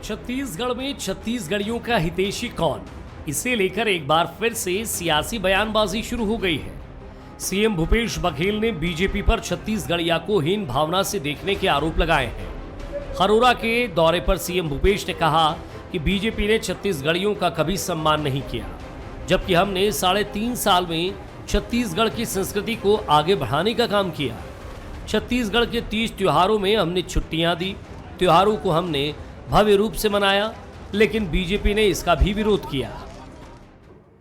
छत्तीसगढ़ में छत्तीसगढ़ियों का हितैषी कौन, इसे लेकर एक बार फिर से सियासी बयानबाजी शुरू हो गई है। सीएम भूपेश बघेल ने बीजेपी पर छत्तीसगढ़िया को हीन भावना से देखने के आरोप लगाए हैं। खरोरा के दौरे पर सीएम भूपेश ने कहा कि बीजेपी ने छत्तीसगढ़ियों का कभी सम्मान नहीं किया, जबकि हमने 3.5 साल में छत्तीसगढ़ की संस्कृति को आगे बढ़ाने का काम किया। छत्तीसगढ़ के 30 त्योहारों में हमने छुट्टियां दी, त्योहारों को हमने भव्य रूप से मनाया, लेकिन बीजेपी ने इसका भी विरोध किया।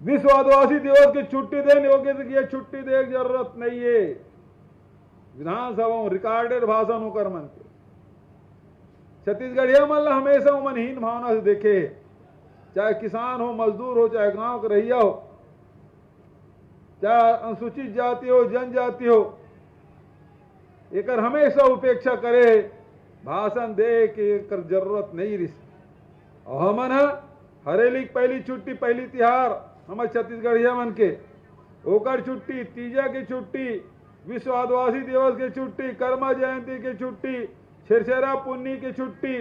विश्व आदिवासी दिवस की छुट्टी देने योग्य की छुट्टी दे की जरूरत नहीं है। विधानसभा रिकॉर्डेड भाषण होकर मन के छत्तीसगढ़िया मन हमेशा मनहीन भावना से देखे, चाहे किसान हो, मजदूर हो, चाहे गांव का रहिया हो, चाहे अनुसूचित जाति हो, जनजाति हो, एक हमेशा उपेक्षा करे, भाषण दे के कर जरूरत नहीं रही। और हमन हरेली पहली छुट्टी, पहली तिहार हमारे छत्तीसगढ़िया मन के ओकर छुट्टी, तीजा की छुट्टी, विश्व आदिवासी दिवस की छुट्टी, कर्मा जयंती की छुट्टी, छेरछेरा पुन्नी की छुट्टी।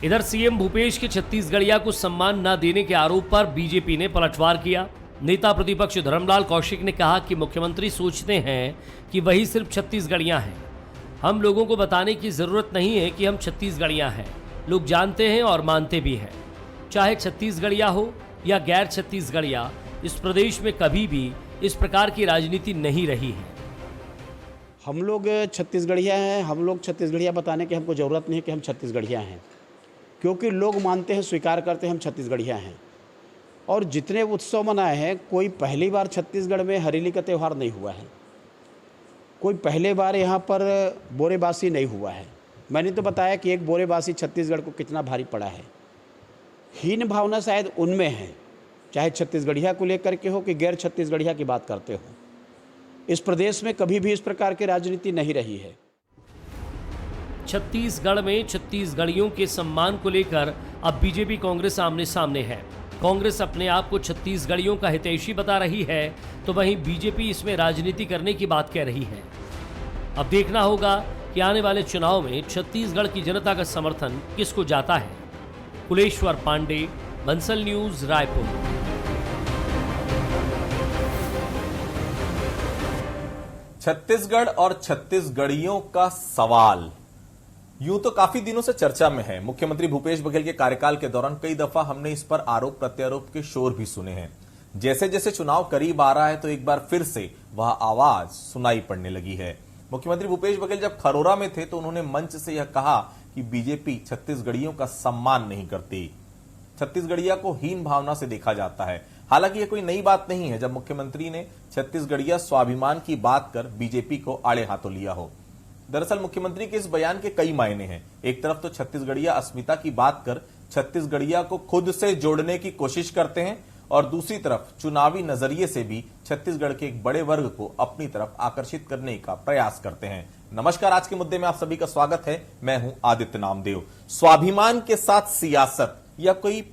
इधर सीएम भूपेश के छत्तीसगढ़िया को सम्मान न देने के आरोप पर बीजेपी ने पलटवार किया। नेता प्रतिपक्ष धर्मलाल कौशिक ने कहा कि मुख्यमंत्री सोचते हैं कि वही सिर्फ छत्तीसगढ़िया हैं। हम लोगों को बताने की जरूरत नहीं है कि हम छत्तीसगढ़िया हैं, लोग जानते हैं और मानते भी हैं। चाहे छत्तीसगढ़िया हो या गैर छत्तीसगढ़िया, इस प्रदेश में कभी भी इस प्रकार की राजनीति नहीं रही है। हम लोग छत्तीसगढ़िया हैं, हम लोग छत्तीसगढ़िया बताने की हमको ज़रूरत नहीं है कि हम छत्तीसगढ़िया हैं, क्योंकि लोग मानते हैं, स्वीकार करते हैं हम छत्तीसगढ़िया हैं। और जितने उत्सव मनाए हैं, कोई पहली बार छत्तीसगढ़ में हरेली का त्यौहार नहीं हुआ है, कोई पहले बार यहाँ पर बोरेबासी नहीं हुआ है। मैंने तो बताया कि एक बोरेबासी छत्तीसगढ़ को कितना भारी पड़ा है। हीन भावना शायद उनमें है, चाहे छत्तीसगढ़िया को लेकर के हो कि गैर छत्तीसगढ़िया की बात करते हो। इस प्रदेश में कभी भी इस प्रकार की राजनीति नहीं रही है। छत्तीसगढ़ में छत्तीसगढ़ियों के सम्मान को लेकर अब बीजेपी कांग्रेस आमने सामने है। कांग्रेस अपने आप को छत्तीसगढ़ियों का हितैषी बता रही है, तो वहीं बीजेपी इसमें राजनीति करने की बात कह रही है। अब देखना होगा कि आने वाले चुनाव में छत्तीसगढ़ की जनता का समर्थन किसको जाता है। कुलेश्वर पांडे, बंसल न्यूज, रायपुर। छत्तीसगढ़ और छत्तीसगढ़ियों का सवाल यूं तो काफी दिनों से चर्चा में है। मुख्यमंत्री भूपेश बघेल के कार्यकाल के दौरान कई दफा हमने इस पर आरोप प्रत्यारोप के शोर भी सुने हैं। जैसे जैसे चुनाव करीब आ रहा है तो एक बार फिर से वह आवाज सुनाई पड़ने लगी है। मुख्यमंत्री भूपेश बघेल जब खरोरा में थे तो उन्होंने मंच से यह कहा कि बीजेपी छत्तीसगढ़ियों का सम्मान नहीं करती, छत्तीसगढ़िया को हीन भावना से देखा जाता है। हालांकि यह कोई नई बात नहीं है जब मुख्यमंत्री ने छत्तीसगढ़िया स्वाभिमान की बात कर बीजेपी को आड़े हाथों लिया हो। दरअसल मुख्यमंत्री के इस बयान के कई मायने हैं। एक तरफ तो छत्तीसगढ़िया अस्मिता की बात कर छत्तीसगढ़िया को खुद से जोड़ने की कोशिश करते हैं, और दूसरी तरफ चुनावी नजरिए से भी छत्तीसगढ़ के एक बड़े वर्ग को अपनी तरफ आकर्षित करने का प्रयास करते हैं। नमस्कार, आज के मुद्दे में आप सभी का स्वागत है। मैं हूं आदित्य नामदेव। स्वाभिमान के साथ सियासत यह कोई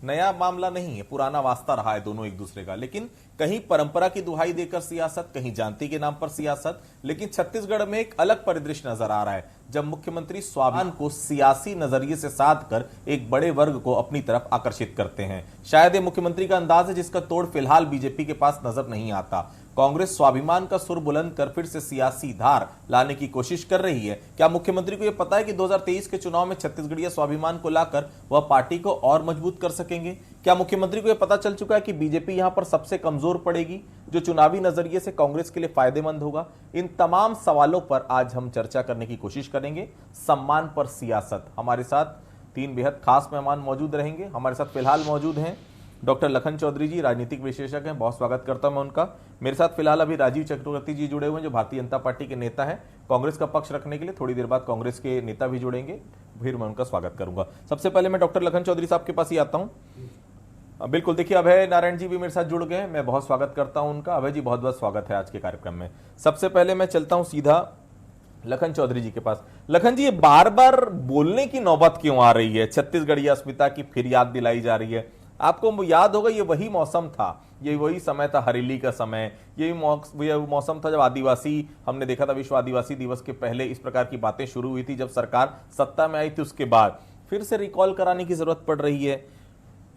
नया मामला नहीं है, पुराना वास्ता रहा है दोनों एक दूसरे का। लेकिन कहीं परंपरा की दुहाई देकर सियासत, कहीं जानती के नाम पर सियासत। लेकिन छत्तीसगढ़ में एक अलग परिदृश्य नजर आ रहा है जब मुख्यमंत्री स्वाभिमान को सियासी नजरिए से साध कर एक बड़े वर्ग को अपनी तरफ आकर्षित करते हैं। शायद ये मुख्यमंत्री का अंदाज है जिसका तोड़ फिलहाल बीजेपी के पास नजर नहीं आता। कांग्रेस स्वाभिमान का सुर बुलंद कर फिर से सियासी धार लाने की कोशिश कर रही है। क्या मुख्यमंत्री को यह पता है कि 2023 के चुनाव में छत्तीसगढ़िया स्वाभिमान को लाकर वह पार्टी को और मजबूत कर सकेंगे? क्या मुख्यमंत्री को यह पता चल चुका है कि बीजेपी यहां पर सबसे कमजोर पड़ेगी, जो चुनावी नजरिए से कांग्रेस के लिए फायदेमंद होगा? इन तमाम सवालों पर आज हम चर्चा करने की कोशिश करेंगे। सम्मान पर सियासत। हमारे साथ 3 बेहद खास मेहमान मौजूद रहेंगे। हमारे साथ फिलहाल मौजूद हैं डॉक्टर लखन चौधरी जी, राजनीतिक विशेषज्ञ हैं, बहुत स्वागत करता हूं मैं उनका। मेरे साथ फिलहाल अभी राजीव चक्रवर्ती जी जुड़े हुए हैं, जो भारतीय जनता पार्टी के नेता हैं, कांग्रेस का पक्ष रखने के लिए। थोड़ी देर बाद कांग्रेस के नेता भी जुड़ेंगे, फिर मैं उनका स्वागत करूंगा। सबसे पहले मैं डॉक्टर लखन चौधरी साहब के पास ही आता हूं। बिल्कुल, देखिए अभय नारायण जी भी मेरे साथ जुड़ गए हैं, मैं बहुत स्वागत करता हूं उनका। अभय जी, बहुत बहुत स्वागत है आज के कार्यक्रम में। सबसे पहले मैं चलता हूं सीधा लखन चौधरी जी के पास। लखन जी, ये बार बार बोलने की नौबत क्यों आ रही है? छत्तीसगढ़िया अस्मिता की फिर याद दिलाई जा रही है। आपको याद होगा ये वही मौसम था, ये वही समय था, हरेली का समय। ये मौसम था जब आदिवासी, हमने देखा था विश्व आदिवासी दिवस के पहले इस प्रकार की बातें शुरू हुई थी, जब सरकार सत्ता में आई थी उसके बाद। फिर से रिकॉल कराने की जरूरत पड़ रही है?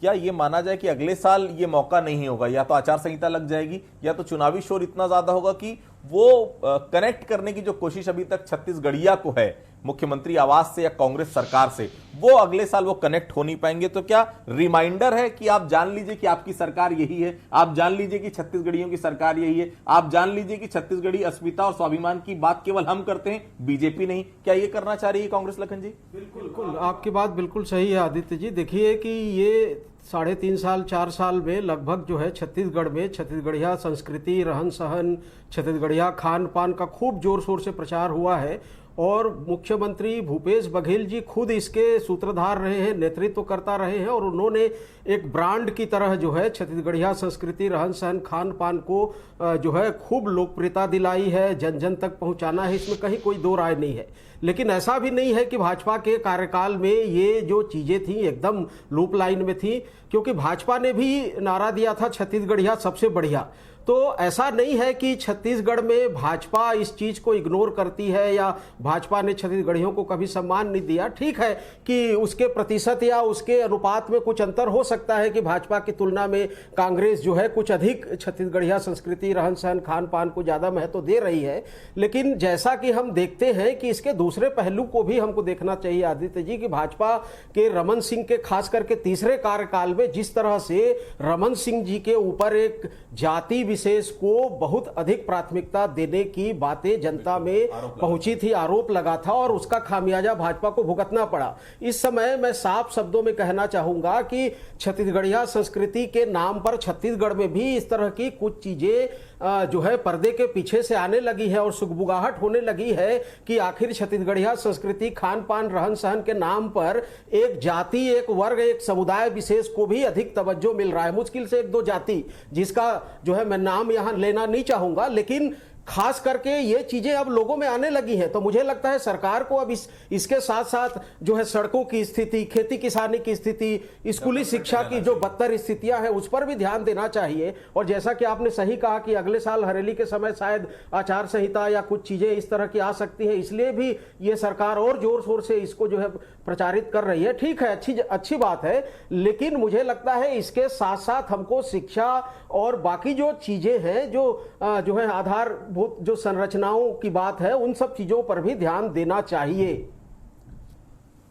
क्या ये माना जाए कि अगले साल ये मौका नहीं होगा, या तो आचार संहिता लग जाएगी या तो चुनावी शोर इतना ज्यादा होगा कि वो कनेक्ट करने की जो कोशिश अभी तक छत्तीसगढ़िया को है मुख्यमंत्री आवास से या कांग्रेस सरकार से, वो अगले साल वो कनेक्ट हो नहीं पाएंगे? तो क्या रिमाइंडर है कि आप जान लीजिए कि आपकी सरकार यही है, आप जान लीजिए कि छत्तीसगढ़ियों की सरकार यही है, आप जान लीजिए कि छत्तीसगढ़ी अस्मिता और स्वाभिमान की बात केवल हम करते हैं, बीजेपी नहीं? क्या ये करना चाह रही है कांग्रेस, लखन जी? बिल्कुल, आपकी बात बिल्कुल सही है आदित्य जी। देखिए कि ये 3.5 साल 4 साल में लगभग जो है छत्तीसगढ़ में छत्तीसगढ़िया संस्कृति, रहन सहन, छत्तीसगढ़िया खान पान का खूब जोर शोर से प्रचार हुआ है और मुख्यमंत्री भूपेश बघेल जी खुद इसके सूत्रधार रहे हैं, नेतृत्व करता रहे हैं और उन्होंने एक ब्रांड की तरह जो है छत्तीसगढ़िया संस्कृति, रहन सहन, खान पान को जो है खूब लोकप्रियता दिलाई है, जन जन तक पहुंचाना है, इसमें कहीं कोई दो राय नहीं है। लेकिन ऐसा भी नहीं है कि भाजपा के कार्यकाल में ये जो चीजें थी एकदम लूप लाइन में थी, क्योंकि भाजपा ने भी नारा दिया था छत्तीसगढ़िया सबसे बढ़िया। तो ऐसा नहीं है कि छत्तीसगढ़ में भाजपा इस चीज को इग्नोर करती है या भाजपा ने छत्तीसगढ़ियों को कभी सम्मान नहीं दिया। ठीक है कि उसके प्रतिशत या उसके अनुपात में कुछ अंतर हो सकता है कि भाजपा की तुलना में कांग्रेस जो है कुछ अधिक छत्तीसगढ़िया संस्कृति, रहन सहन, खान पान को ज्यादा महत्व दे रही है। लेकिन जैसा कि हम देखते हैं कि इसके दूसरे पहलू को भी हमको देखना चाहिए आदित्य जी, कि भाजपा के रमन सिंह के खास करके तीसरे कार्यकाल में जिस तरह से रमन सिंह जी के ऊपर एक जाति विशेष को बहुत अधिक प्राथमिकता देने की बातें जनता में पहुंची थी, आरोप लगा था और उसका खामियाजा भाजपा को भुगतना पड़ा। इस समय मैं साफ शब्दों में कहना चाहूंगा कि छत्तीसगढ़िया संस्कृति के नाम पर छत्तीसगढ़ में भी इस तरह की कुछ चीजें जो है पर्दे के पीछे से आने लगी है और सुगबुगाहट होने लगी है कि आखिर छत्तीसगढ़िया संस्कृति, खान पान, रहन सहन के नाम पर एक जाति, एक वर्ग, एक समुदाय विशेष को भी अधिक तवज्जो मिल रहा है। मुश्किल से 1-2 जाति जिसका जो है मैं नाम यहां लेना नहीं चाहूंगा, लेकिन खास करके ये चीजें अब लोगों में आने लगी हैं। तो मुझे लगता है सरकार को अब इसके साथ साथ जो है सड़कों की स्थिति, खेती किसानी की स्थिति, स्कूली शिक्षा की जो बदतर स्थितियां हैं उस पर भी ध्यान देना चाहिए। और जैसा कि आपने सही कहा कि अगले साल हरेली के समय शायद आचार संहिता या कुछ चीजें इस तरह की आ सकती है, इसलिए भी ये सरकार और जोर शोर से इसको जो है प्रचारित कर रही है। ठीक है, अच्छी बात है, लेकिन मुझे लगता है इसके साथ साथ हमको शिक्षा और बाकी जो चीजें हैं जो है आधारभूत जो संरचनाओं की बात है, उन सब चीजों पर भी ध्यान देना चाहिए।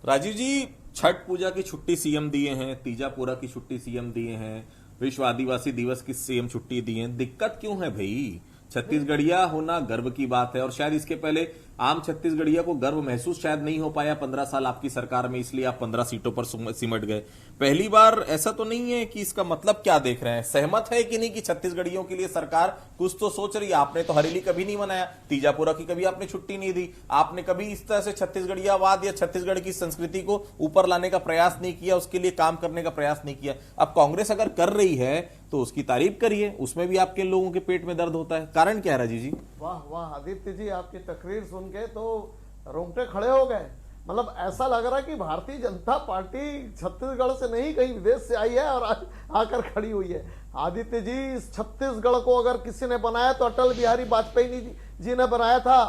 राजीव जी, छठ पूजा की छुट्टी सीएम दिए हैं, तीजापुरा की छुट्टी सीएम दिए हैं, विश्व आदिवासी दिवस की सीएम छुट्टी दी है, दिक्कत क्यों है भाई? छत्तीसगढ़िया होना गर्व की बात है और शायद इसके पहले आम छत्तीसगढ़िया को गर्व महसूस शायद नहीं हो पाया 15 साल आपकी सरकार में, इसलिए आप 15 सीटों पर सिमट गए। पहली बार ऐसा तो नहीं है कि इसका मतलब क्या देख रहे हैं? सहमत है कि नहीं कि छत्तीसगढ़ियों के लिए सरकार कुछ तो सोच रही है? आपने तो हरेली कभी नहीं मनाया, तीजापुरा की कभी आपने छुट्टी नहीं दी, आपने कभी इस तरह से छत्तीसगढ़ियावाद या छत्तीसगढ़ की संस्कृति को ऊपर लाने का प्रयास नहीं किया, उसके लिए काम करने का प्रयास नहीं किया। अब कांग्रेस अगर कर रही है तो उसकी तारीफ करिए, उसमें भी आपके लोगों के पेट में दर्द होता है। कारण क्या है राजीव जी? वाह वाह आदित्य जी, आपकी तकरीर सुन के तो रोंगटे खड़े हो गए। मतलब ऐसा लग रहा है कि भारतीय जनता पार्टी छत्तीसगढ़ से नहीं कहीं विदेश से आई है और आकर खड़ी हुई है। आदित्य जी, इस छत्तीसगढ़ को अगर किसी ने बनाया तो अटल बिहारी वाजपेयी जी ने बनाया था।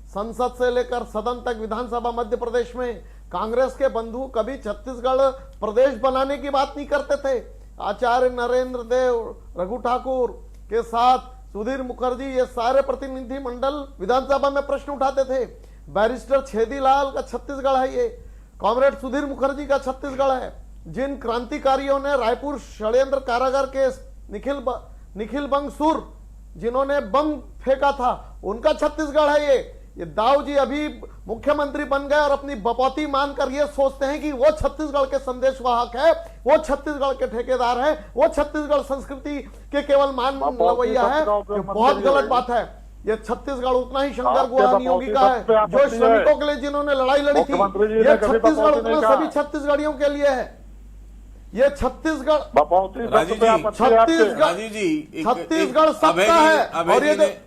संसद से लेकर सदन तक, विधानसभा मध्य प्रदेश में कांग्रेस के बंधु कभी छत्तीसगढ़ प्रदेश बनाने की बात नहीं करते थे। आचार्य नरेंद्र देव, रघु ठाकुर के साथ सुधीर मुखर्जी, ये सारे प्रतिनिधि मंडल विधानसभा में प्रश्न उठाते थे। बैरिस्टर छेदीलाल का छत्तीसगढ़ है, ये कॉमरेड सुधीर मुखर्जी का छत्तीसगढ़ है। जिन क्रांतिकारियों ने रायपुर षड्यंत्र कारागार के निखिल बंगसुर जिन्होंने बम फेंका था, उनका छत्तीसगढ़ है ये दाऊ जी अभी मुख्यमंत्री बन गए और अपनी बपौती मानकर ये सोचते हैं कि वो छत्तीसगढ़ के संदेशवाहक है, वो छत्तीसगढ़ के ठेकेदार है, वो छत्तीसगढ़ संस्कृति के केवल मान लवैया है। बहुत गलत बात है। ये छत्तीसगढ़ उतना ही शंकर गुहा योगी का है जो श्रमिकों के लिए जिन्होंने लड़ाई लड़ी थी। ये छत्तीसगढ़ उतना सभी छत्तीसगढ़ियों के लिए है। ये छत्तीसगढ़ छत्तीसगढ़ सबका है। और ये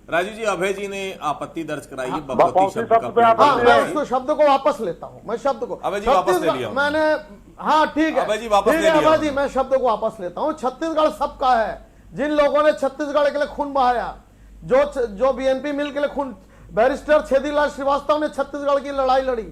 राजीव जी, अभय जी ने आपत्ति दर्ज कराई है बपौती शब्द का। हाँ, मैं उसको शब्द को वापस लेता हूँ। मैं शब्द को अभय जी वापस ले लिया मैंने। हाँ ठीक है अभय जी वापस ले लिया। अभय जी, मैं शब्द को वापस लेता हूँ। छत्तीसगढ़ सबका है। जिन लोगों ने छत्तीसगढ़ के लिए खून बहाया, जो बीएनपी मिल के लिए खून, बैरिस्टर छेदीलाल श्रीवास्तव ने छत्तीसगढ़ की लड़ाई लड़ी,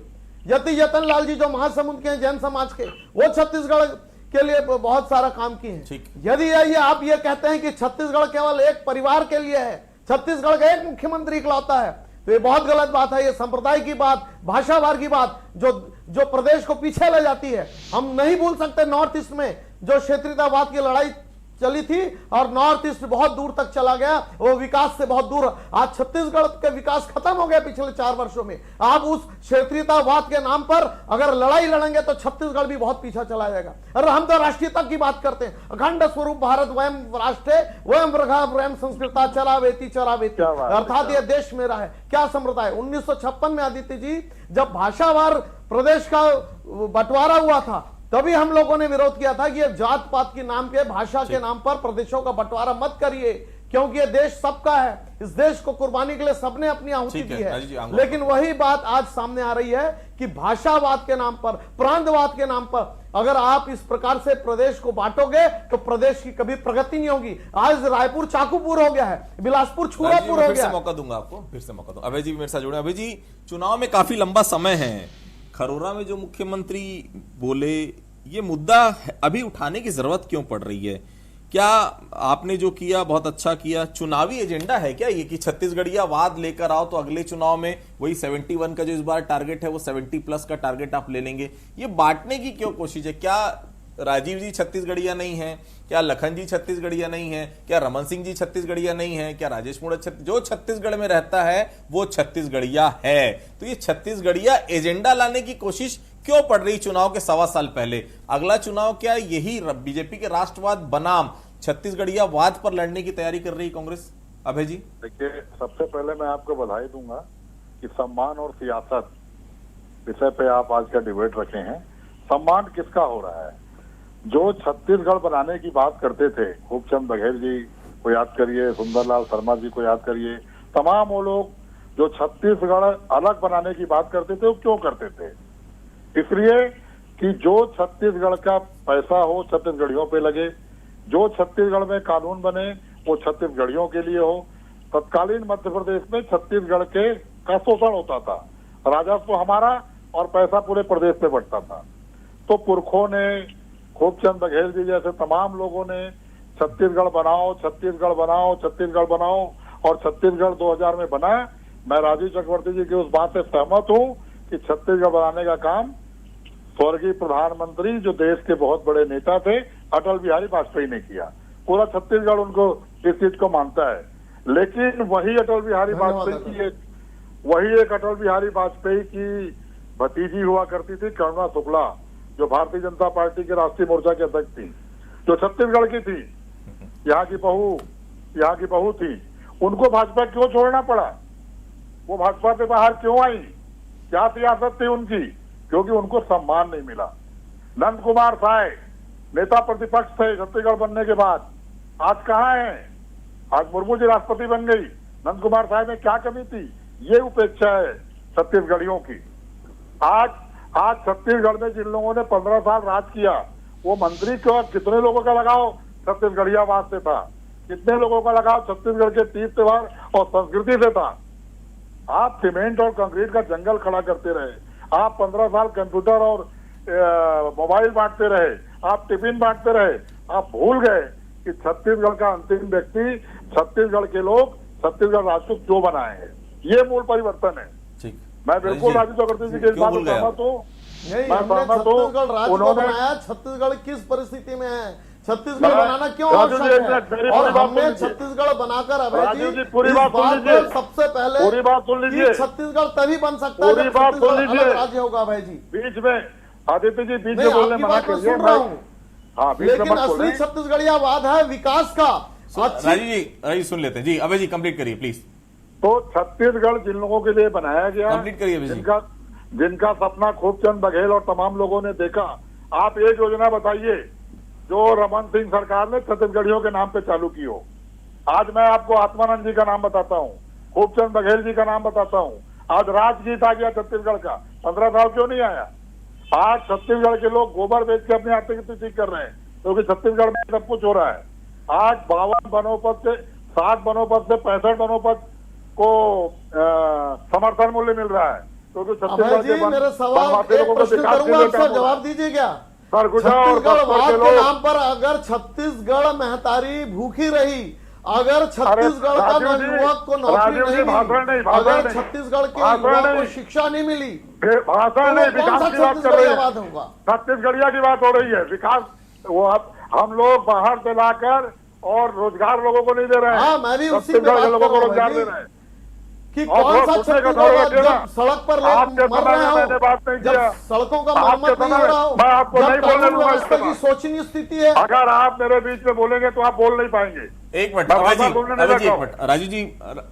यति जतन लाल जी जो महासमुंद के हैं जैन समाज के, वो छत्तीसगढ़ के लिए बहुत सारा काम किए हैं। यदि ये आप ये कहते हैं कि छत्तीसगढ़ केवल एक परिवार के लिए है, छत्तीसगढ़ का एक मुख्यमंत्री इकलौता है, तो ये बहुत गलत बात है। ये संप्रदाय की बात, भाषावार की बात जो प्रदेश को पीछे ले जाती है। हम नहीं भूल सकते नॉर्थ ईस्ट में जो क्षेत्रीयतावाद की लड़ाई चली थी और नॉर्थ ईस्ट बहुत दूर तक चला गया, वो विकास से बहुत दूर। आज छत्तीसगढ़ का विकास खत्म हो गया पिछले 4 वर्षों में। आप उस क्षेत्रीयतावाद के नाम पर अगर लड़ाई लड़ेंगे तो छत्तीसगढ़ भी बहुत पीछे चला जाएगा। और हम तो राष्ट्रीयता की बात करते हैं, अखंड स्वरूप भारत वयम राष्ट्र वयम रघा वयम संस्कृता चरावेती चरावेती, अर्थात ये देश मेरा है। क्या संप्रदाय 1956 में आदित्य जी जब भाषावार प्रदेश का बंटवारा हुआ था, तभी हम लोगों ने विरोध किया था कि ये जात पात के नाम पे, भाषा के नाम पर प्रदेशों का बंटवारा मत करिए, क्योंकि ये देश सबका है। इस देश को कुर्बानी के लिए सबने अपनी आहुति दी है। लेकिन वही बात आज सामने आ रही है कि भाषावाद के नाम पर, प्रांतवाद के नाम पर अगर आप इस प्रकार से प्रदेश को बांटोगे तो प्रदेश की कभी प्रगति नहीं होगी। आज रायपुर चाकूपुर हो गया है, बिलासपुर छुरापुर हो गया। मौका दूंगा आपको, फिर से मौका दूंगा। अभय जी भी मेरे साथ जुड़े। अभय जी, चुनाव में काफी लंबा समय है, खरोरा में जो मुख्यमंत्री बोले, ये मुद्दा अभी उठाने की जरूरत क्यों पड़ रही है? क्या आपने जो किया बहुत अच्छा किया, चुनावी एजेंडा है क्या ये कि छत्तीसगढ़िया वाद लेकर आओ तो अगले चुनाव में वही 71 का जो इस बार टारगेट है वो 70+ का टारगेट आप ले लेंगे? ये बांटने की क्यों कोशिश है? क्या राजीव जी छत्तीसगढ़िया नहीं है? क्या लखन जी छत्तीसगढ़िया नहीं है? क्या रमन सिंह जी छत्तीसगढ़िया नहीं है? क्या राजेश मूणत जो छत्तीसगढ़ में रहता है वो छत्तीसगढ़िया है? तो ये छत्तीसगढ़िया एजेंडा लाने की कोशिश क्यों पड़ रही चुनाव के 1.25 साल पहले? अगला चुनाव क्या यही बीजेपी के राष्ट्रवाद बनाम छत्तीसगढ़िया वाद पर लड़ने की तैयारी कर रही कांग्रेस? अभय जी, देखिए, सबसे पहले मैं आपको बधाई दूंगा कि सम्मान और सियासत विषय पे आप आज का डिबेट रखे हैं। सम्मान किसका हो रहा है? जो छत्तीसगढ़ बनाने की बात करते थे, खूबचंद बघेल जी को याद करिए, सुंदरलाल शर्मा जी को याद करिए, तमाम वो लोग जो छत्तीसगढ़ अलग बनाने की बात करते थे वो क्यों करते थे? इसलिए कि जो छत्तीसगढ़ का पैसा हो छत्तीसगढ़ियों पे लगे, जो छत्तीसगढ़ में कानून बने वो छत्तीसगढ़ियों के लिए हो। तत्कालीन मध्य प्रदेश में छत्तीसगढ़ के का शोषण होता था, राजस्व हमारा और पैसा पूरे प्रदेश पे बंटता था। तो पुरखों ने, खूबचंद बघेल जी जैसे तमाम लोगों ने छत्तीसगढ़ बनाओ, छत्तीसगढ़ बनाओ, छत्तीसगढ़ बनाओ, और छत्तीसगढ़ 2000 में बना। मैं राजीव चक्रवर्ती जी की उस बात से सहमत हूं कि छत्तीसगढ़ बनाने का काम स्वर्गीय प्रधानमंत्री जो देश के बहुत बड़े नेता थे अटल बिहारी वाजपेयी ने किया। पूरा छत्तीसगढ़ उनको इस चीज को मानता है। लेकिन वही अटल बिहारी वाजपेयी एक अटल बिहारी वाजपेयी की भतीजी हुआ करती थी करुणा शुक्ला, जो भारतीय जनता पार्टी के राष्ट्रीय मोर्चा की अध्यक्ष थी, जो छत्तीसगढ़ की थी, यहाँ की बहू थी। उनको भाजपा क्यों छोड़ना पड़ा? वो भाजपा से बाहर क्यों आई? क्या सियासत थी उनकी? क्योंकि उनको सम्मान नहीं मिला। नंद कुमार साय नेता प्रतिपक्ष थे छत्तीसगढ़ बनने के बाद, आज कहाँ हैं? आज मुर्मू जी राष्ट्रपति बन गई, नंद कुमार साय में क्या कमी थी? ये उपेक्षा है छत्तीसगढ़ियों की। आज छत्तीसगढ़ में जिन लोगों ने 15 साल राज किया, वो मंत्री क्यों, कितने लोगों का लगाव छत्तीसगढ़िया वाद से था? कितने लोगों का लगाव छत्तीसगढ़ के तीज त्योहार और संस्कृति से था? आप सीमेंट और कंक्रीट का जंगल खड़ा करते रहे, आप 15 साल कंप्यूटर और मोबाइल बांटते रहे, आप टिफिन बांटते रहे। आप भूल गए कि छत्तीसगढ़ का अंतिम व्यक्ति, छत्तीसगढ़ के लोग छत्तीसगढ़ राज्य को क्यों बनाए हैं। ये मूल परिवर्तन है। मैं बिल्कुल राजीव चक्रवर्ती जी के इस बात में सहमत हूँ। छत्तीसगढ़ राज्य को बनाया, छत्तीसगढ़ किस परिस्थिति में है, छत्तीसगढ़ बनाना क्यों आवश्यक है, और हमने छत्तीसगढ़ बनाकर अभय जी पूरी बात सबसे पहले पूरी बात सुन लीजिए। छत्तीसगढ़ तभी बन सकता है जब छत्तीसगढ़ अलग राज्य होगा। अभय जी बीच में, आदित्य जी बीच में बोलने मना कीजिए। सुन रहा हूँ, हाँ, लेकिन असली छत्तीसगढ़िया वाद है विकास का। राजीव सुन लेते हैं जी। अभय जी कंप्लीट करिए प्लीज। तो छत्तीसगढ़ जिन लोगों के लिए बनाया गया, कंप्लीट करिए। जिनका सपना खूबचंद बघेल और तमाम लोगों ने देखा, आप एक योजना बताइए जो रमन सिंह सरकार ने छत्तीसगढ़ियों के नाम पे चालू की हो। आज मैं आपको आत्मानंद जी का नाम बताता हूँ, खूबचंद बघेल जी का नाम बताता हूँ। आज राजगीत आ गया छत्तीसगढ़ का, 15 साल क्यों नहीं आया? आज छत्तीसगढ़ के लोग गोबर बेच के अपनी आर्थिक स्थिति ठीक कर रहे हैं, क्योंकि छत्तीसगढ़ में सब कुछ हो रहा है। आज 52 वनोपज से 60 वनोपज से 65 वनोपज को समर्थन मूल्य मिल रहा है। तो अभय छत्तीसगढ़ जी के मेरे सवाल बनवाते एक लोगों को प्रश्न विकास करूंगा, के लिए आप क्या सर जवाब दीजिए क्या? सरगुजा और छत्तीसगढ़ बस्तर वाद के के लोग नाम पर अगर छत्तीसगढ़ महतारी भूखी रही, अगर छत्तीसगढ़ का राजीव जी, युवक को नौकरी राजीव जी, नहीं भाषण नहीं, मिली, भाषण अगर नहीं। छत्तीसगढ़ के भाषण युवा को नहीं। शिक्षा नहीं मिली, भाषण तो नहीं, वो कौन सा विकास की बात कर रहे छत्तीसगढ़िया हैं। बात होगा? छत्तीसगढ़िया की बात हो रही है। विकास वो हम लोग बाहर से लाकर और रोजगार लोगों को नहीं दे रहे हैं। हाँ, मैं भी उसी पे छत्तीसगढ़ के बात लोगों कर को रहा हूँ रोजगार भाई। दे रहे हैं। कि और कौन सा सोचने का छत्तीसगढ़ थोड़ा जब रखिए ना। सड़क पर आपके लोग मर समय रहे में मैंने बात नहीं हो, किया। जब सड़कों का आपके मरम्मत नहीं हो समय रहा हो, मैं आपको जब नहीं बोलने कानून दूंगा व्यवस्था इसके की बाद। शोचनीय स्थिति है। अगर आप मेरे बीच में बोलेंगे तो आप बोल नहीं पाएंगे। एक मिनट मैं अभय जी, भाषण सुनने नहीं अभय जी, बैठा एक हूं। मिनट राजू जी,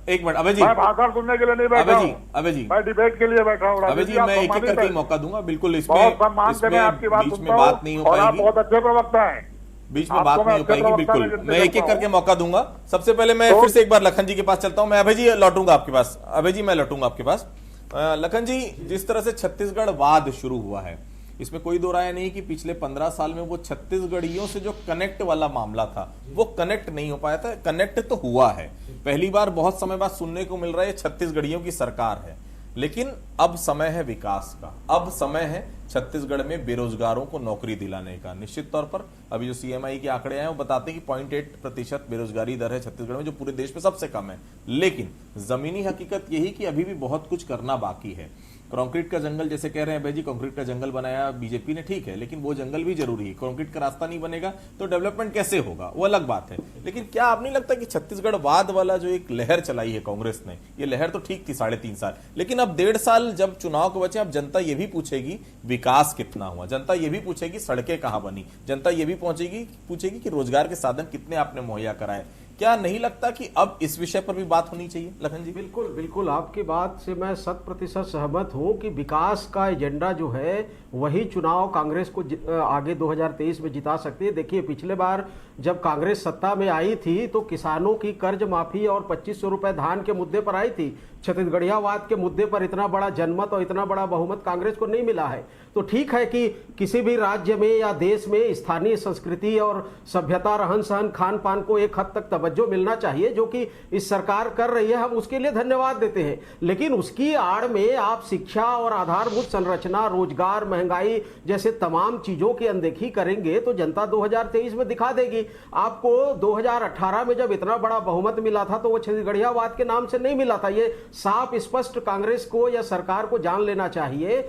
एक मिनट अभय जी, मैं भाषण सुनने के लिए नहीं बैठा अभय जी, हूं। अभय जी, मैं डिबेट के लिए बैठा हूँ। अभय राजीव जी, आप मैं एक एक सम्मानित करके हैं। मौका दूंगा, बिल्कुल बहुत इसमें सम्मान से मैं आपकी बात बीच में सुनता बात हूँ नहीं हो और आप पाएगी, बहुत अच्छे प्रवक्ता हैं। बीच में आपको बात मैं नहीं हो अच्छे पाएगी, प्रवक्ता बिल्कुल में मैं एक एक करता करके हूं। मौका दूंगा। सबसे पहले मैं फिर से एक बार लखन जी के पास चलता हूं। मैं अभय जी लौटूंगा आपके पास। अभय जी मैं लौटूंगा आपके पास। लखन जी, जिस तरह से छत्तीसगढ़ वाद शुरू हुआ है, इसमें कोई दो राय नहीं कि पिछले 15 साल में वो छत्तीसगढ़ियों से जो कनेक्ट वाला मामला था वो कनेक्ट नहीं हो पाया था। कनेक्ट तो हुआ है, पहली बार बहुत समय बाद सुनने को मिल रहा है छत्तीसगढ़ियों की सरकार है, लेकिन अब समय है विकास का। अब समय है छत्तीसगढ़ में बेरोजगारों को नौकरी दिलाने का। निश्चित तौर पर अभी जो सीएमआई के आंकड़े आए वो बताते हैं कि 0.8% बेरोजगारी दर है छत्तीसगढ़ में, जो पूरे देश में सबसे कम है। लेकिन जमीनी हकीकत यही कि अभी भी बहुत कुछ करना बाकी है। कंक्रीट का जंगल, जैसे कह रहे हैं भाई जी, कंक्रीट का जंगल बनाया बीजेपी ने, ठीक है, लेकिन वो जंगल भी जरूरी है। कंक्रीट का रास्ता नहीं बनेगा तो डेवलपमेंट कैसे होगा, वो अलग बात है। लेकिन क्या आप नहीं लगता कि छत्तीसगढ़ वाद वाला जो एक लहर चलाई है कांग्रेस ने, ये लहर तो ठीक थी 3.5 साल, लेकिन अब 1.5 साल जब चुनाव को बचे, अब जनता ये भी पूछेगी विकास कितना हुआ, जनता ये भी पूछेगी सड़कें कहां बनी, जनता ये भी पूछेगी कि रोजगार के साधन कितने आपने मुहैया कराए। क्या नहीं लगता कि अब इस विषय पर भी बात होनी चाहिए लखन जी? बिल्कुल बिल्कुल, आपकी बात से मैं 100% सहमत हूं कि विकास का एजेंडा जो है वही चुनाव कांग्रेस को आगे 2023 में जिता सकती है। देखिए, पिछले बार जब कांग्रेस सत्ता में आई थी तो किसानों की कर्ज माफी और 2500 रुपए धान के मुद्दे पर आई थी। छत्तीसगढ़ियावाद के मुद्दे पर इतना बड़ा जनमत और इतना बड़ा बहुमत कांग्रेस को नहीं मिला है। तो ठीक है कि किसी भी राज्य में या देश में स्थानीय संस्कृति और सभ्यता, रहन सहन, खान पान को एक हद तक तवज्जो मिलना चाहिए, जो कि इस सरकार कर रही है, हम उसके लिए धन्यवाद देते हैं। लेकिन उसकी आड़ में आप शिक्षा और आधारभूत संरचना, रोजगार, महंगाई जैसे तमाम चीजों की अनदेखी करेंगे तो जनता 2023 में दिखा देगी। आपको 2018 में जब इतना बड़ा बहुमत मिला था तो वो छत्तीसगढ़ियावाद के नाम से नहीं मिला था। ये साफ स्पष्ट कांग्रेस को या सरकार को जान लेना चाहिए।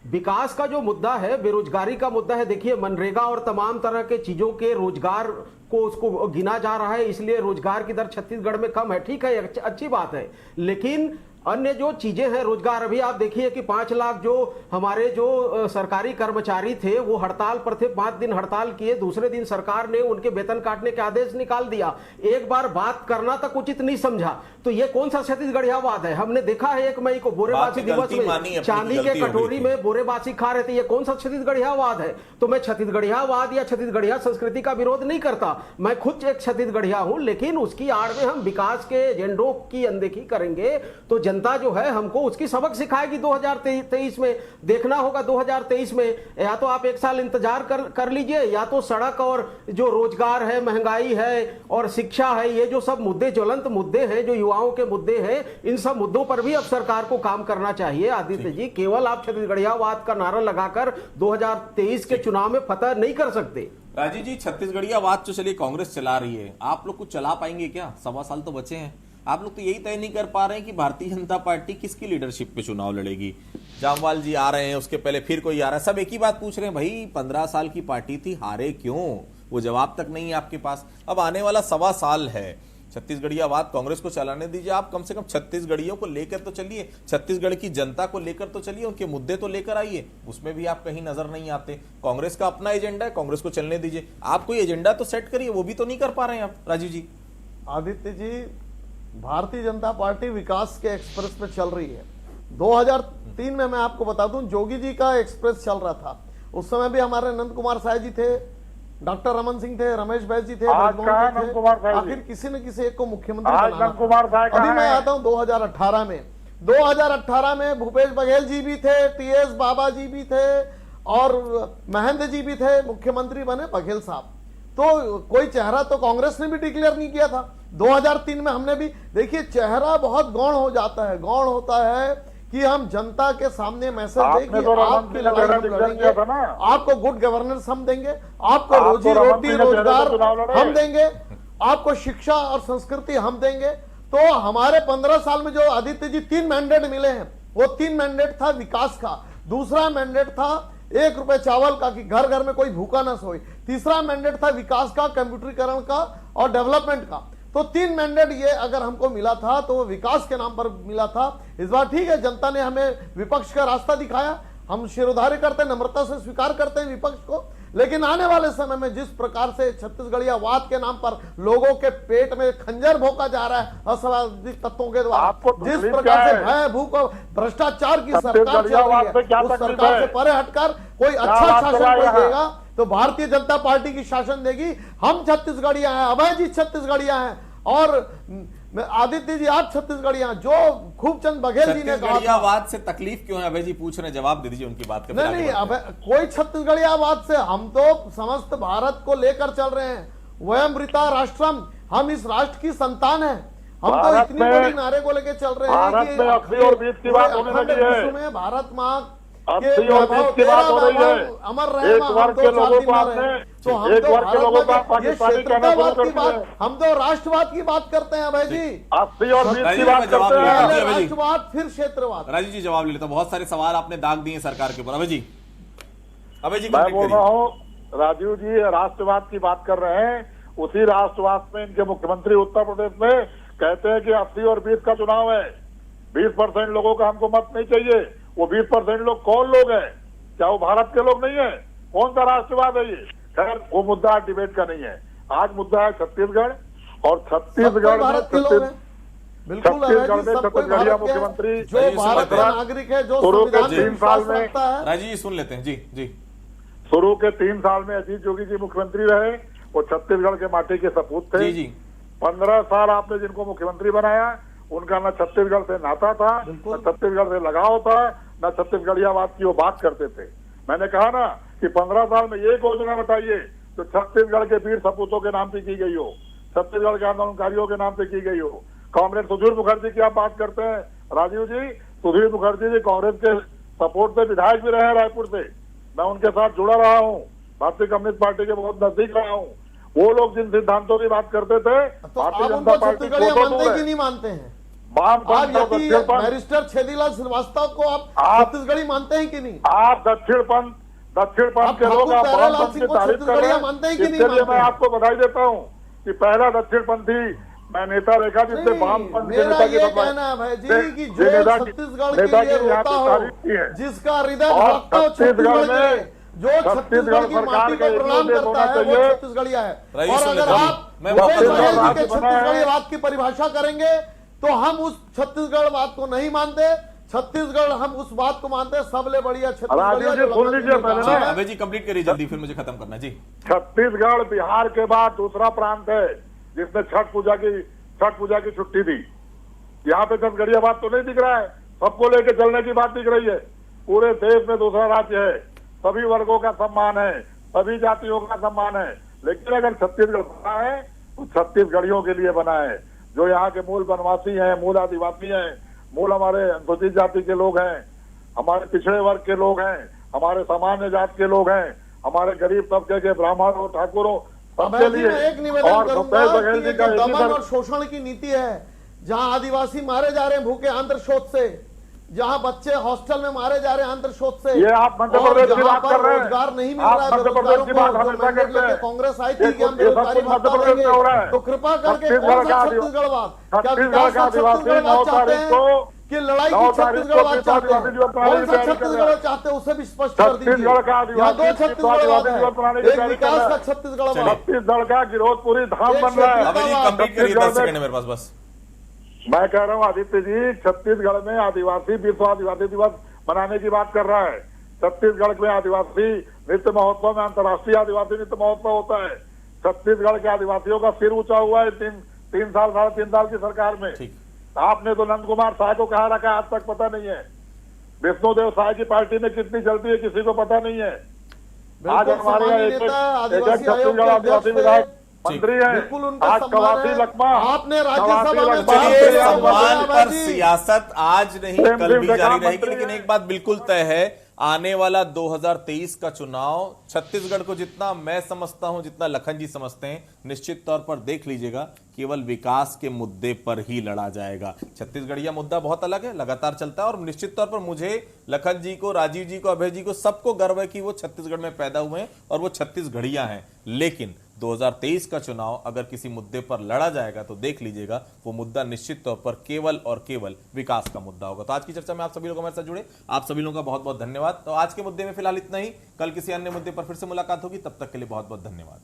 विकास का जो मुद्दा है, बेरोजगारी का मुद्दा है, देखिए मनरेगा और तमाम तरह के चीजों के रोजगार को उसको गिना जा रहा है, इसलिए रोजगार की दर छत्तीसगढ़ में कम है, ठीक है, अच्छी बात है। लेकिन अन्य जो चीजें हैं रोजगार, अभी आप देखिए कि 5 लाख जो हमारे जो सरकारी कर्मचारी थे वो हड़ताल पर थे, 5 दिन हड़ताल किए, दूसरे दिन सरकार ने उनके वेतन काटने के आदेश निकाल दिया। एक बार बात करना तक उचित नहीं समझा, तो ये कौन सा छत्तीसगढ़ियावाद है? हमने देखा है 1 मई को बोरेबासी दिवस में चांदी के कटोरी में बोरेबासी खा रहे थे, ये कौन सा छत्तीसगढ़ियावाद है? तो मैं छत्तीसगढ़ियावाद या छत्तीसगढ़िया संस्कृति का विरोध नहीं करता, मैं खुद एक छत्तीसगढ़िया हूं, लेकिन उसकी आड़ में हम विकास के एजेंडों की अनदेखी करेंगे तो जनता जो है हमको उसकी सबक सिखाएगी। 2023 में देखना होगा, 2023 में या तो आप 1 साल इंतजार कर लीजिए, या तो सड़क और जो रोजगार है, महंगाई है और शिक्षा है, ये जो सब मुद्दे, ज्वलंत मुद्दे हैं, जो युवाओं के मुद्दे हैं, इन सब मुद्दों पर भी अब सरकार को काम करना चाहिए। आदित्य जी, केवल आप छत्तीसगढ़ियावाद का नारा लगाकर 2023 के चुनाव में फतह नहीं कर सकते। राजीव जी, छत्तीसगढ़ियावाद तो चलिए कांग्रेस चला रही है, आप लोग कुछ चला पाएंगे क्या? 1.25 साल तो बचे हैं। आप लोग तो यही तय नहीं कर पा रहे हैं कि भारतीय जनता पार्टी किसकी लीडरशिप पे चुनाव लड़ेगी। जामवाल जी आ रहे हैं, उसके पहले फिर कोई आ रहा है, सब एक ही बात पूछ रहे हैं, भाई 15 साल की पार्टी थी, हारे क्यों? वो जवाब तक नहीं है आपके पास। अब आने वाला 1.25 साल है, छत्तीसगढ़ियावाद कांग्रेस को चलाने दीजिए। आप कम से कम छत्तीसगढ़ियों को लेकर तो चलिए, छत्तीसगढ़ की जनता को लेकर तो चलिए, उनके मुद्दे तो लेकर आइए। उसमें भी आप कहीं नजर नहीं आते। कांग्रेस का अपना एजेंडा है, कांग्रेस को चलने दीजिए। आप कोई एजेंडा तो सेट करिए, वो भी तो नहीं कर पा रहे हैं आप। राजीव जी, आदित्य जी, भारतीय जनता पार्टी विकास के एक्सप्रेस पे चल रही है। 2003 में मैं आपको बता दूं, जोगी जी का एक्सप्रेस चल रहा था, उस समय भी हमारे नंद कुमार साय जी थे, डॉक्टर रमन सिंह थे, रमेश बैस जी थे, आखिर किसी न किसी एक को मुख्यमंत्री बनाना। अभी मैं आता हूं 2018 में। 2018 में भूपेश बघेल जी भी थे, टीएस बाबा जी भी थे और महेंद्र जी भी थे, मुख्यमंत्री बने बघेल साहब। तो कोई चेहरा तो कांग्रेस ने भी डिक्लेयर नहीं किया था। 2003 में हमने भी, देखिए चेहरा बहुत गौण हो जाता है, गौण होता है कि हम जनता के सामने मैसेज दें आपने कि तो रमन आपकी सिंह का लड़ाई हम डिक्लेयर लड़ेंगे, किया था ना। आपको गुड गवर्नेंस हम देंगे, आपको आप तो रोजी रमन रोटी सिंह के चेहरे रोजगार पे चुनाव लड़े। हम देंगे, आपको शिक्षा और संस्कृति हम देंगे। तो हमारे 15 साल में जो आदित्य जी 3 मैंडेट मिले हैं, वो 3 मैंडेट था विकास का, दूसरा मैंडेट था 1 रुपए चावल का कि घर घर में कोई भूखा ना सोए, तीसरा मैंडेट था विकास का, कंप्यूटरीकरण का और डेवलपमेंट का। तो 3 मैंडेट ये अगर हमको मिला था तो वो विकास के नाम पर मिला था। इस बार ठीक है, जनता ने हमें विपक्ष का रास्ता दिखाया, हम शिरोधार्य करते हैं, नम्रता से स्वीकार करते हैं विपक्ष को, लेकिन आने वाले समय में जिस प्रकार से छत्तीसगढ़िया वाद के नाम पर लोगों के पेट में खंजर भोंका जा रहा है असामाजिक तत्वों के द्वारा, आपको जिस तकलीफ प्रकार क्या से है? भय भूख और भ्रष्टाचार की सरकार चल छत्तीसगढ़िया रही वाद से क्या है, उस तकलीफ सरकार है? से परे हटकर कोई अच्छा बात शासन कर रहा है कोई यहाँ? देगा तो भारतीय जनता पार्टी की शासन देगी। हम छत्तीसगढ़िया हैं, अभय जी छत्तीसगढ़िया हैं, और आदित्य जी आप छत्तीसगढ़िया हैं। जो खूबचंद बघेल जी ने कहा था, छत्तीसगढ़ियावाद से तकलीफ क्यों है? अभय जी पूछ रहे हैं, जवाब दे दीजिए उनकी बात का। नहीं नहीं, अब कोई छत्तीसगढ़ियावाद से, हम तो समस्त भारत को लेकर चल रहे हैं। वयमृता राष्ट्रम, हम इस राष्ट्र की संतान है। हम तो भारत इतनी में- बड़ी नारे को लेकर चल रहे हैं भारत कि में 80 और 20 की बात होने अखंड लगी है। विश्व में भारत माँ 80 और 20 की बात हो रही है। अमर रहे, एक वर्ग के लोगों को आपने, तो हम एक तो वर्ग के लोगों को आप ये पाकिस्तानी कहना क्षेत्रवाद शुरू की कर बात, दिए। हम तो राष्ट्रवाद की बात करते हैं अभय जी। 80 और 20 की राजीव बात का जवाब करते लिया। हैं। जी, अभय जी। राष्ट्रवाद फिर क्षेत्रवाद। राजीव जी जवाब ले लेता हूं। बहुत सारे सवाल आपने दाग दिए सरकार के ऊपर। अभय जी, अभय जी मैं कंप्लीट बोल करिए। रहा हूँ, राजीव जी राष्ट्रवाद की बात कर रहे हैं, उसी राष्ट्रवाद में इनके मुख्यमंत्री उत्तर प्रदेश में कहते हैं कि 80 और 20 का चुनाव है, 20% लोगों का हमको मत नहीं चाहिए। वो 20% लोग कौन लोग हैं? क्या वो भारत के लोग नहीं है? कौन सा राष्ट्रवाद है ये? खैर वो मुद्दा आज डिबेट का नहीं है। आज मुद्दा है छत्तीसगढ़, और छत्तीसगढ़ में भारत के लोग हैं। बिल्कुल छत्तीसगढ़ में सब कोई छत्तीसगढ़िया भारत के हैं। मुख्यमंत्री जो भारत का नागरिक है, जो शुरू के संविधान में 3 साल विश्वास में- रखता है। राजीव जी सुन लेते हैं। जी जी, शुरू के 3 साल में अजीत जोगी जी मुख्यमंत्री रहे, वो छत्तीसगढ़ के माटी के सपूत थे। जी जी, 15 साल आपने जिनको मुख्यमंत्री बनाया, उनका न छत्तीसगढ़ से नाता था, न छत्तीसगढ़ से लगाव था, न छत्तीसगढ़ियावाद की वो बात करते थे। मैंने कहा ना कि 15 साल में एक योजना बताइए तो छत्तीसगढ़ के वीर सपूतों के नाम पे की गई हो, छत्तीसगढ़ के आंदोलनकारियों के नाम पे की गई हो। कॉमरेड सुधीर मुखर्जी की आप बात करते हैं राजीव जी, सुधीर मुखर्जी जी कांग्रेस के सपोर्ट से विधायक भी रहे रायपुर से, मैं उनके साथ जुड़ा रहा हूँ, भारतीय कम्युनिस्ट पार्टी के बहुत नजदीक रहा हूँ। वो लोग जिन सिद्धांतों की बात करते थे, तो भारतीय आप जनता उनको पार्टी छत्तीसगढ़िया को मानते तो हैं कि नहीं मानते हैं? आप वामपंथ और यदि दक्षिणपंथ, बैरिस्टर छेदीलाल श्रीवास्तव को आप आप- छत्तीसगढ़ी मानते हैं कि नहीं? आप दक्षिणपंथ आप के लोग ठाकुर आप प्यारेलाल वामपंथ सिंह की को तारीफ कर रहे छत्तीसगढ़िया हैं। मानते हैं कि नहीं इसके लिए मानते मैं हैं? आपको बधाई देता हूँ कि पहला दक्षिणपंथी मैं नेता देखा जिसने नहीं, वामपंथ के मेरा नेता की ये बदला- कहना है भाई जी ने- कि ने जो नेता की- छत्तीसगढ़ के नेता लिए की यहाँ रोता पे हो, तारीफ की है। जिसका हृदय और धड़कता हो छत्तीसगढ़ छत्तीसगढ़ के में- लिए, जो छत्तीसगढ़ की सरकार माटी का को एक प्रणाम उद्देश्य करता होना है वो चाहिए। छत्तीसगढ़िया है। रईस और सुन अगर लेते हैं। आप मैं भूपेश वापस बघेल जी राज्य के बना है। छत्तीसगढ़ीवाद की परिभाषा करेंगे तो हम उस छत्तीसगढ़वाद को नहीं मानते। छत्तीसगढ़ हम उस बात को मानते हैं सबले बढ़िया छत्तीसगढ़िया। राजीव जी, जो सुन लखनऊ लीजिए जी ने पहले कहा ना। है। अभय जी कंप्लीट करिए जल्दी, फिर मुझे खत्म करना है। जी, छत्तीसगढ़ बिहार के बाद दूसरा प्रांत है जिसने छठ पूजा की छुट्टी दी। यहाँ पे छत्तीसगढ़ियावाद तो नहीं दिख रहा है, सबको लेके चलने की बात दिख रही है। पूरे देश में दूसरा राज्य है, सभी वर्गों का सम्मान है, सभी जातियों का सम्मान है। लेकिन अगर छत्तीसगढ़ बना है तो छत्तीसगढ़ियों के लिए बना है, जो यहाँ के मूल वनवासी हैं, मूल आदिवासी हैं, मूल हमारे अनुसूचित जाति के लोग हैं, हमारे पिछड़े वर्ग के लोग हैं, हमारे सामान्य जात के लोग हैं, हमारे गरीब तबके के ब्राह्मणों, ठाकुरों, सबके अभय जी, लिए। मैं एक निवेदन और करूंगा भूपेश बघेल कि जी ये का जो एक ही दमन सर- और शोषण की नीति है, जहां आदिवासी मारे जा रहे हैं भूखे आंध्र शोध से, जहां बच्चे हॉस्टल में मारे जा रहे हैं आंध्र शोध से, ये आप मध्य और प्रदेश की जहां बात पर कर रहे हैं। रोजगार नहीं मिल आप रहा है मध्य प्रदेश बेरोजगारों की को, बात जो हमेशा मैंडेट करते लेके हैं। कांग्रेस आई ये थी कि हम सब कुछ बेरोजगारी मध्य भत्ता प्रदेश देंगे, में हो रहा है। तो कृपा करके छत्तीसगढ़ कौन सा का छत्तीसगढ़वाद, क्या छत्तीसगढ़ विकास का का आदिवासी छत्तीसगढ़वाद 9 चाहते तारीख हैं को कि लड़ाई 9 की तारीख को छत्तीसगढ़वाद चाहते हैं? आदिवासी दिवस मनाने कौन की सा तैयारी कर रहे छत्तीसगढ़ हैं। चाहते हैं उसे भी स्पष्ट कर दीजिए। छत्तीसगढ़ का यहाँ दो आदिवासी छत्तीसगढ़वाद है, दिवस मनाने की एक तैयारी कर विकास रहे का हैं। छत्तीसगढ़वाद। छत्तीसगढ़ का गिरोधपुरी धाम एक बन रहा है। अभय जी कंप्लीट करिए, 10 सेकंड है मेरे पास बस। मैं कह रहा हूँ आदित्य जी, छत्तीसगढ़ में आदिवासी विश्व आदिवासी दिवस मनाने की बात कर रहा है। छत्तीसगढ़ में आदिवासी नृत्य महोत्सव में अंतर्राष्ट्रीय आदिवासी नृत्य महोत्सव होता है। छत्तीसगढ़ के आदिवासियों का सिर ऊंचा हुआ है 3 साल 3.5 साल की सरकार में। ठीक, आपने तो नंद कुमार साय को कहाँ रखा आज तक पता नहीं है। विष्णुदेव साय की पार्टी में कितनी चलती है किसी को पता नहीं है। आज बिल्कुल हमारे यहाँ सम्मानीय एक नेता, एक आदिवासी आयोग के छत्तीसगढ़ आदिवासी अध्यक्ष थे। विधायक मंत्री हैं, बिल्कुल उनका आज सम्मान कवासी है। लकमा, आपने कवासी राज्यसभा में लकमा, बात चलिए, किया, सम्मान पर बाबा जी। सियासत आज नहीं प्रेम कल भी सिंह जारी जगह रहेगी, मंत्री लेकिन हैं। एक बात बिल्कुल तय है, आने वाला 2023 का चुनाव छत्तीसगढ़ को जितना मैं समझता हूं, जितना लखन जी समझते हैं, निश्चित तौर पर देख लीजिएगा केवल विकास के मुद्दे पर ही लड़ा जाएगा। छत्तीसगढ़िया मुद्दा बहुत अलग है, लगातार चलता है और निश्चित तौर पर मुझे, लखन जी को, राजीव जी को, अभय जी को, सबको गर्व है कि वो छत्तीसगढ़ में पैदा हुए हैं और वो छत्तीसगढ़िया हैं। लेकिन 2023 का चुनाव अगर किसी मुद्दे पर लड़ा जाएगा तो देख लीजिएगा वो मुद्दा निश्चित तौर पर केवल और केवल विकास का मुद्दा होगा। तो आज की चर्चा में आप सभी लोग हमारे साथ जुड़े, आप सभी लोगों का बहुत बहुत धन्यवाद। तो आज के मुद्दे में फिलहाल इतना ही, कल किसी अन्य मुद्दे पर फिर से मुलाकात होगी, तब तक के लिए बहुत बहुत धन्यवाद।